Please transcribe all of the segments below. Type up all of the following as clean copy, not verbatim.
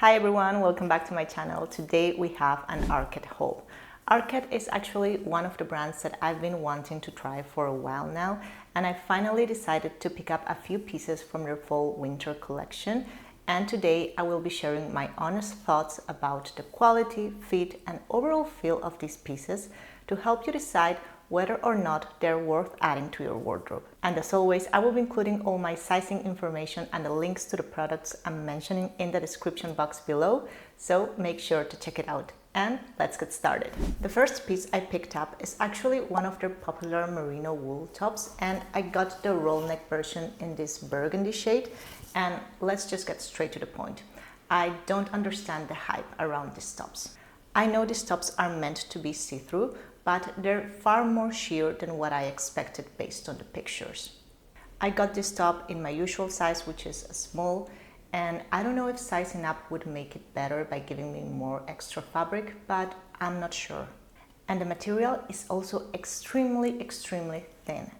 Hi everyone, welcome back to my channel. Today we have an Arket haul. Arket is actually one of the brands that I've been wanting to try for a while now, and I finally decided to pick up a few pieces from their fall winter collection. And today I will be sharing my honest thoughts about the quality, fit and overall feel of these pieces to help you decide whether or not they're worth adding to your wardrobe. And as always, I will be including all my sizing information and the links to the products I'm mentioning in the description box below, so make sure to check it out. And let's get started. The first piece I picked up is actually one of their popular merino wool tops, and I got the roll neck version in this burgundy shade. And let's just get straight to the point. I don't understand the hype around these tops. I know these tops are meant to be see-through, but they're far more sheer than what I expected based on the pictures. I got this top in my usual size, which is a small, and I don't know if sizing up would make it better by giving me more extra fabric, but I'm not sure. And the material is also extremely thin.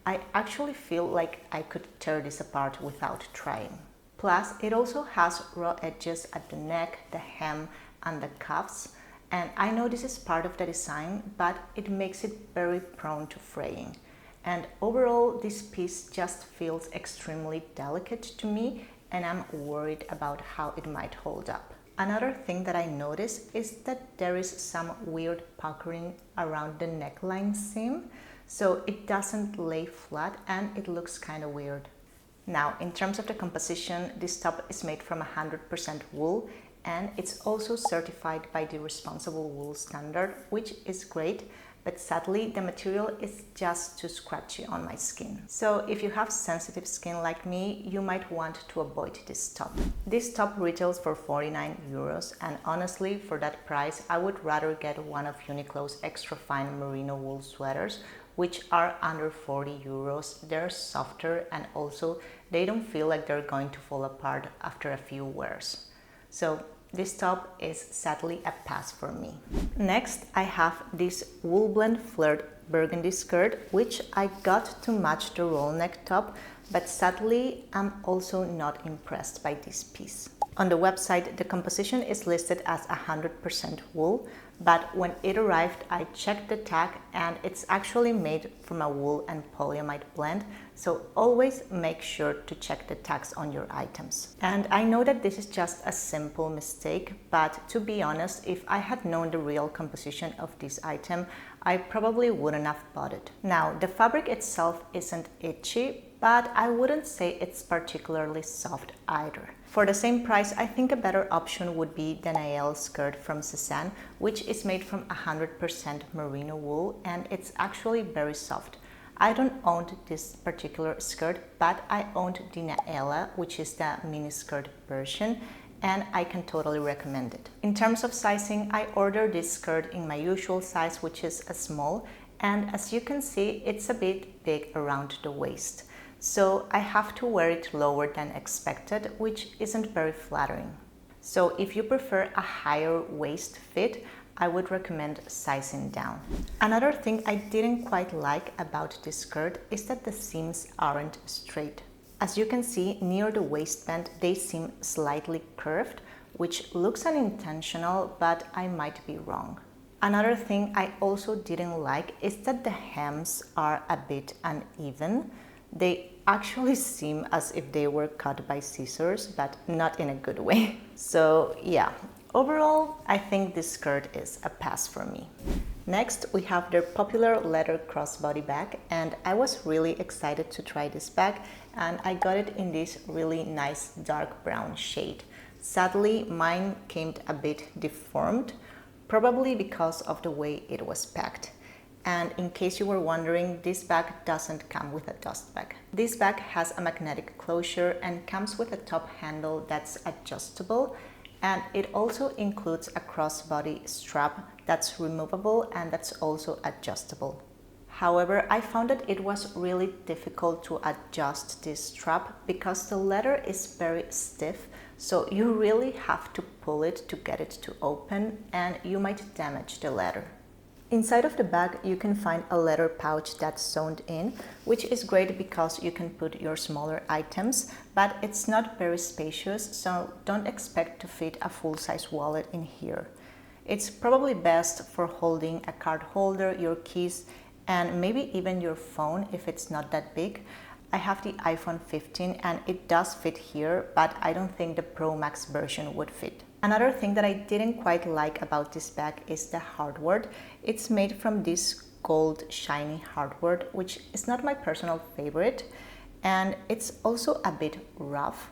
I actually feel like I could tear this apart without trying. Plus, it also has raw edges at the neck, the hem, and the cuffs. And I know this is part of the design, but it makes it very prone to fraying. And overall, this piece just feels extremely delicate to me, and I'm worried about how it might hold up. Another thing that I noticed is that there is some weird puckering around the neckline seam, so it doesn't lay flat and it looks kind of weird. Now, in terms of the composition, this top is made from 100% wool, and it's also certified by the Responsible Wool Standard, which is great, but sadly the material is just too scratchy on my skin. So if you have sensitive skin like me, you might want to avoid this top. This top retails for 49 euros, and honestly, for that price, I would rather get one of Uniqlo's extra fine merino wool sweaters, which are under 40 euros. They're softer, and also they don't feel like they're going to fall apart after a few wears. So this top is sadly a pass for me. Next, I have this wool blend flared burgundy skirt, which I got to match the roll neck top, but sadly I'm also not impressed by this piece. On the website, the composition is listed as 100% wool, but when it arrived, I checked the tag and it's actually made from a wool and polyamide blend, so always make sure to check the tags on your items. And I know that this is just a simple mistake, but to be honest, if I had known the real composition of this item, I probably wouldn't have bought it. Now, the fabric itself isn't itchy, but I wouldn't say it's particularly soft either. For the same price, I think a better option would be the Nail skirt from Cezanne, which is made from 100% merino wool, and it's actually very soft. I don't own this particular skirt, but I owned the Naela, which is the mini skirt version, and I can totally recommend it. In terms of sizing, I ordered this skirt in my usual size, which is a small, and as you can see, it's a bit big around the waist. So I have to wear it lower than expected, which isn't very flattering. So if you prefer a higher waist fit, I would recommend sizing down. Another thing I didn't quite like about this skirt is that the seams aren't straight. As you can see, near the waistband, they seem slightly curved, which looks unintentional, but I might be wrong. Another thing I also didn't like is that the hems are a bit uneven. They actually seem as if they were cut by scissors, but not in a good way. So yeah, overall, I think this skirt is a pass for me. Next, we have their popular leather crossbody bag, and I was really excited to try this bag, and I got it in this really nice dark brown shade. Sadly, mine came a bit deformed, probably because of the way it was packed. And in case you were wondering, this bag doesn't come with a dust bag. This bag has a magnetic closure and comes with a top handle that's adjustable, and it also includes a crossbody strap that's removable and that's also adjustable. However, I found that it was really difficult to adjust this strap because the leather is very stiff, so you really have to pull it to get it to open, and you might damage the leather. Inside of the bag, you can find a leather pouch that's sewn in, which is great because you can put your smaller items, but it's not very spacious, so don't expect to fit a full-size wallet in here. It's probably best for holding a card holder, your keys, and maybe even your phone if it's not that big. I have the iPhone 15 and it does fit here, but I don't think the Pro Max version would fit. Another thing that I didn't quite like about this bag is the hardware. It's made from this gold shiny hardware, which is not my personal favorite, and it's also a bit rough.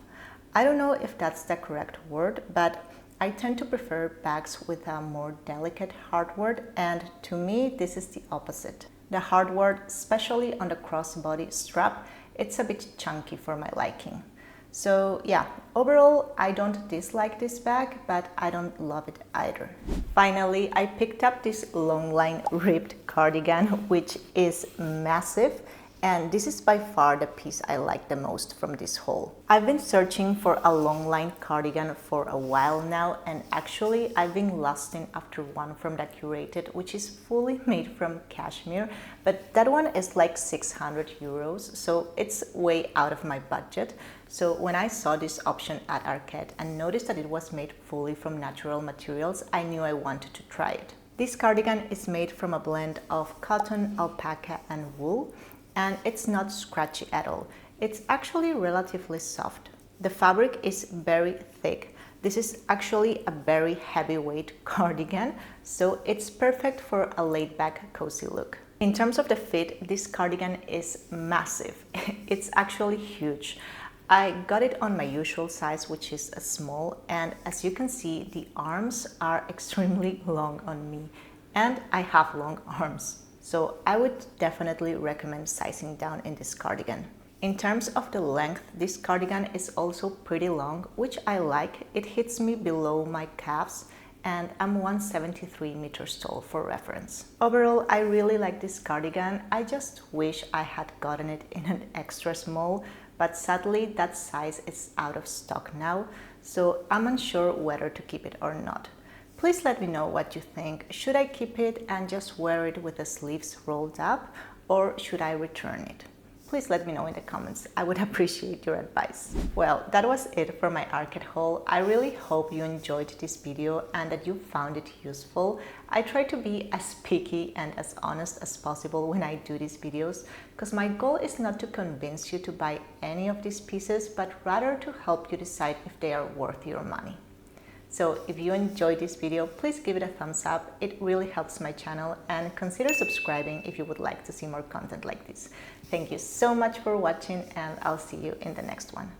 I don't know if that's the correct word, but I tend to prefer bags with a more delicate hardware, and to me this is the opposite. The hardware, especially on the crossbody strap, it's a bit chunky for my liking. So yeah, overall I don't dislike this bag, but I don't love it either. Finally, I picked up this long line ribbed cardigan, which is massive, and this is by far the piece I like the most from this haul. I've been searching for a long line cardigan for a while now, and actually I've been lusting after one from the Curated, which is fully made from cashmere, but that one is like 600 euros, so it's way out of my budget. So when I saw this option at Arket and noticed that it was made fully from natural materials, I knew I wanted to try it. This cardigan is made from a blend of cotton, alpaca and wool, and it's not scratchy at all. It's actually relatively soft. The fabric is very thick. This is actually a very heavyweight cardigan, so it's perfect for a laid-back, cozy look. In terms of the fit, this cardigan is massive. It's actually huge. I got it on my usual size, which is a small, and as you can see, the arms are extremely long on me, and I have long arms. So I would definitely recommend sizing down in this cardigan. In terms of the length, this cardigan is also pretty long, which I like. It hits me below my calves, and I'm 173 meters tall for reference. Overall, I really like this cardigan. I just wish I had gotten it in an extra small, but sadly that size is out of stock now, so I'm unsure whether to keep it or not. Please let me know what you think. Should I keep it and just wear it with the sleeves rolled up, or should I return it? Please let me know in the comments. I would appreciate your advice. Well, that was it for my Arket haul. I really hope you enjoyed this video and that you found it useful. I try to be as picky and as honest as possible when I do these videos, because my goal is not to convince you to buy any of these pieces, but rather to help you decide if they are worth your money. So if you enjoyed this video, please give it a thumbs up. It really helps my channel, and consider subscribing if you would like to see more content like this. Thank you so much for watching, and I'll see you in the next one.